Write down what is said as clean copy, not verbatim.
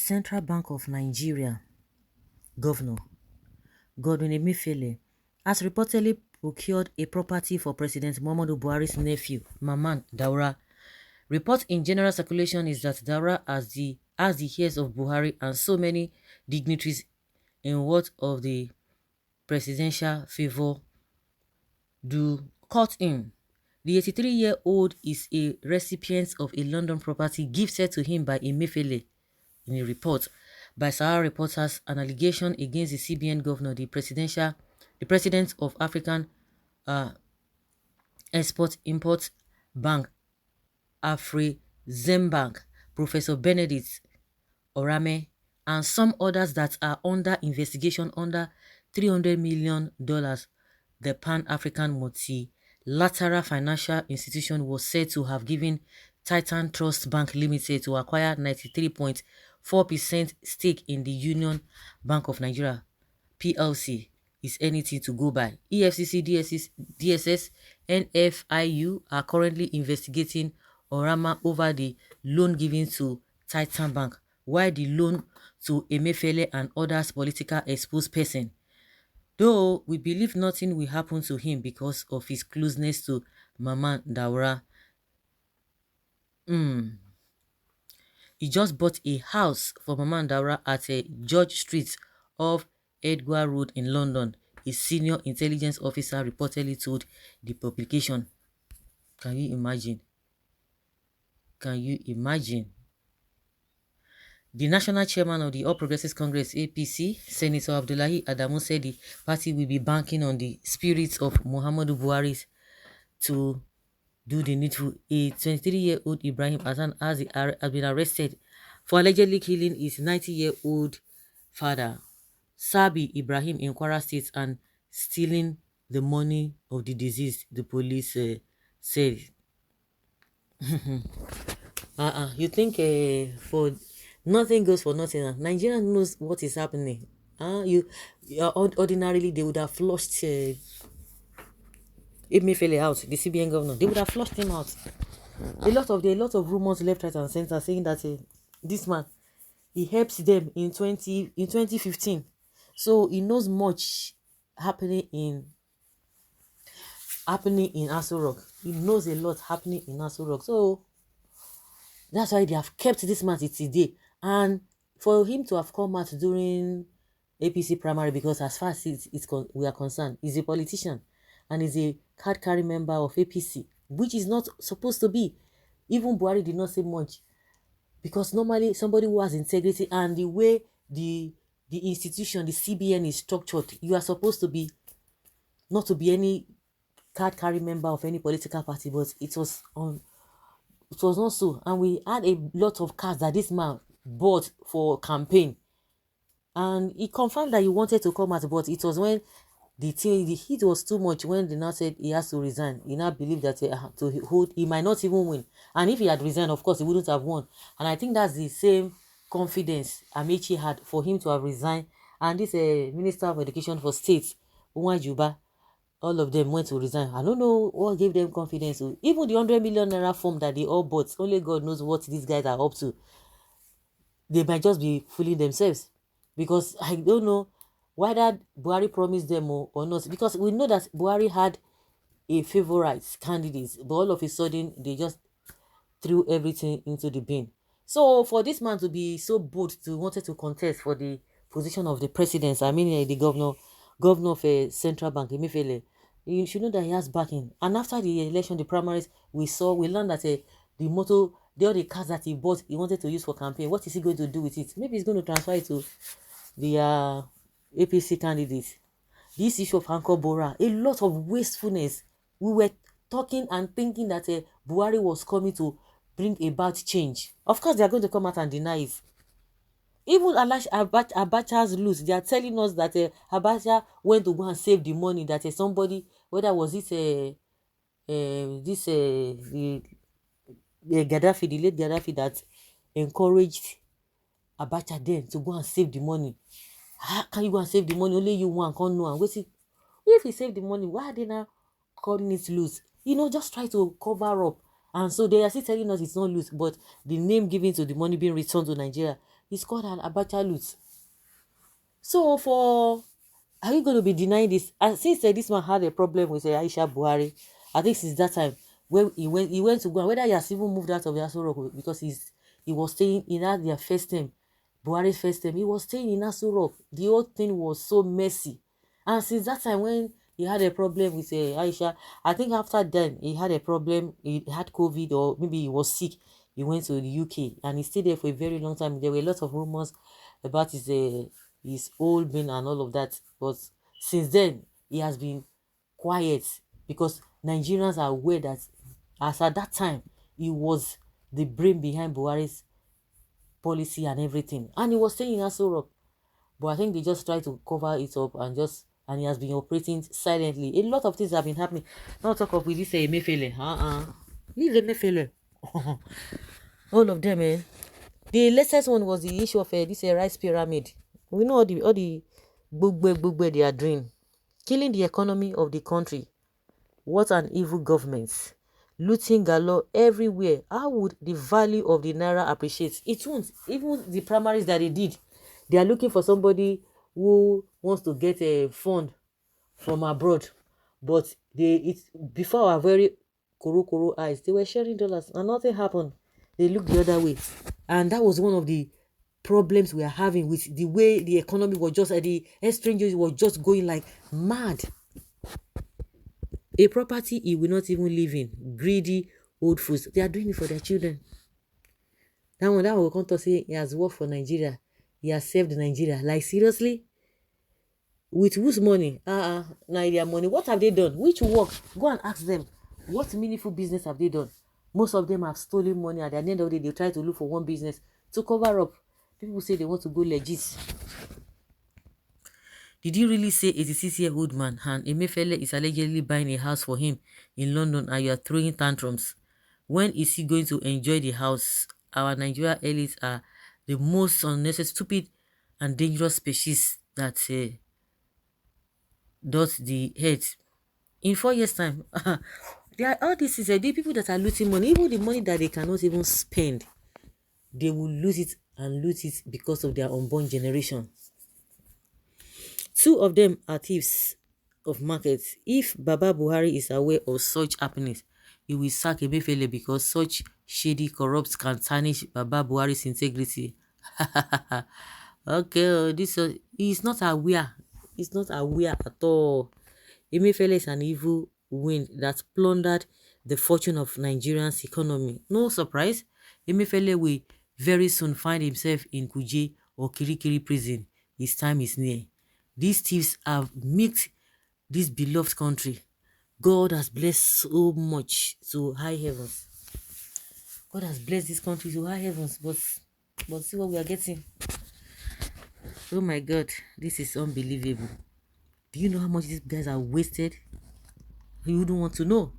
Central Bank of Nigeria Governor Godwin Emefiele has reportedly procured a property for President Muhammadu Buhari's nephew, Maman Daura. Report in general circulation is that Daura has the heirs of Buhari and so many dignitaries in what of the presidential favor do cut in. The 83-year-old is a recipient of a London property gifted to him by Emefiele. In a report by Sahara reporters, an allegation against the CBN governor, the president of African Export-Import Bank, Afreximbank, Professor Benedict Orame, and some others that are under investigation under $300 million. The Pan-African multilateral financial institution was said to have given Titan Trust Bank Limited to acquire 93.4% stake in the Union Bank of Nigeria PLC. Is anything to go by. EFCC, DSS, NFIU are currently investigating Orama over the loan given to Titan Bank, while the loan to Emefiele and others political exposed person. Though we believe nothing will happen to him because of his closeness to Mama Daura. He just bought a house for Mama Daura at a George Street off Edgware Road in London, a senior intelligence officer reportedly told the publication. Can you imagine? Can you imagine? The national chairman of the All Progressives Congress, APC, Senator Abdullahi Adamu, said the party will be banking on the spirits of Muhammadu Buhari to do the needful. A 23-year-old Ibrahim Hassan has been arrested for allegedly killing his 90-year-old father, Sabi Ibrahim, in Kwara State and stealing the money of the deceased, the police said. You think for nothing goes for nothing. Nigeria knows what is happening. Ordinarily they would have flushed Emefiele out, the CBN governor. They would have flushed him out. A lot of rumors left, right, and center saying that this man, he helps them in 2015, so he knows much happening in Aso Rock. He knows a lot happening in Aso Rock, so that's why they have kept this man till today. And for him to have come out during APC primary, because as far as we are concerned, he's a politician and is a card-carrying member of APC, which is not supposed to be. Even Buhari did not say much, because normally somebody who has integrity and the way the institution, the CBN is structured, you are supposed to be not to be any card-carrying member of any political party, but it was not so. And we had a lot of cards that this man bought for campaign, and he confirmed that he wanted to come out, but it was when the heat was too much when they now said he has to resign. He now believed that to hold, he might not even win. And if he had resigned, of course, he wouldn't have won. And I think that's the same confidence Amechi had for him to have resigned. And this Minister of Education for State, Juba, all of them went to resign. I don't know what gave them confidence. Even the 100 million naira form that they all bought, only God knows what these guys are up to. They might just be fooling themselves, because I don't know whether Buhari promised them or not, because we know that Buhari had a favorite candidate, but all of a sudden they just threw everything into the bin. So for this man to be so bold to wanted to contest for the position of the president, I mean the governor of a central bank, Emefiele, you should know that he has backing. And after the election, the primaries, we learned that the motto, all the cars that he bought, he wanted to use for campaign. What is he going to do with it? Maybe he's going to transfer it to the APC candidates. This issue of Hanko Bora, a lot of wastefulness. We were talking and thinking that Buhari was coming to bring about change. Of course, they are going to come out and deny it. Even Abacha's loose, they are telling us that Abacha went to go and save the money that somebody, whether was it the Gaddafi, the late Gaddafi, that encouraged Abacha then to go and save the money. How can you go and save the money? Only you one can't know. And if he saved the money, why are they now calling it loose? Just try to cover up. And so they are still telling us it's not loose, but the name given to the money being returned to Nigeria, It's called an Abacha loot. So for are you going to be denying this? And since this man had a problem with Aisha Buhari, I think since that time when he went to go, and whether he has even moved out of the Aso Rock because he was staying in that their first time, Buhari's first time, he was staying in Aso Rock. The whole thing was so messy. And since that time when he had a problem with Aisha, I think after then he had a problem, he had COVID or maybe he was sick. He went to the UK and he stayed there for a very long time. There were a lot of rumors about his old man and all of that. But since then, he has been quiet because Nigerians are aware that as at that time, he was the brain behind Buhari's policy and everything. And he was staying in Aso Rock. But I think they just try to cover it up and he has been operating silently. A lot of things have been happening. Not talk of with this Emefiele. Leave Emefiele. All of them, eh? The latest one was the issue of this rice pyramid. We know all the bugbe they are doing, killing the economy of the country. What an evil government. Looting galore everywhere. How would the value of the naira appreciate? It won't. Even the primaries that they did, they are looking for somebody who wants to get a fund from abroad. But before our very koro eyes, they were sharing dollars and nothing happened. They looked the other way. And that was one of the problems we are having with the way the economy was just the exchanges was just going like mad. A property he will not even live in. Greedy old fools. They are doing it for their children. That one will come to say he has worked for Nigeria. He has saved Nigeria. Like seriously? With whose money? Nigeria money. What have they done? Which work? Go and ask them. What meaningful business have they done? Most of them have stolen money. At the end of the day, they try to look for one business to cover up. People say they want to go legit. Did you really say 86-year-old man and Emefiele is allegedly buying a house for him in London and you are throwing tantrums? When is he going to enjoy the house? Our Nigeria elites are the most unnecessary, stupid and dangerous species that does the head. In 4 years' time, there are all these the people that are looting money, even the money that they cannot even spend, they will lose it and loot it because of their unborn generation. Two of them are thieves of markets. If Baba Buhari is aware of such happenings, he will sack Emefiele because such shady corrupts can tarnish Baba Buhari's integrity. Okay, he's not aware. He's not aware at all. Emefiele is an evil wind that plundered the fortune of Nigeria's economy. No surprise, Emefiele will very soon find himself in Kuje or Kirikiri prison. His time is near. These thieves have milked this beloved country. God has blessed so much to high heavens. God has blessed this country to high heavens, but see what we are getting. Oh my God, this is unbelievable. Do you know how much these guys are wasted? You wouldn't want to know.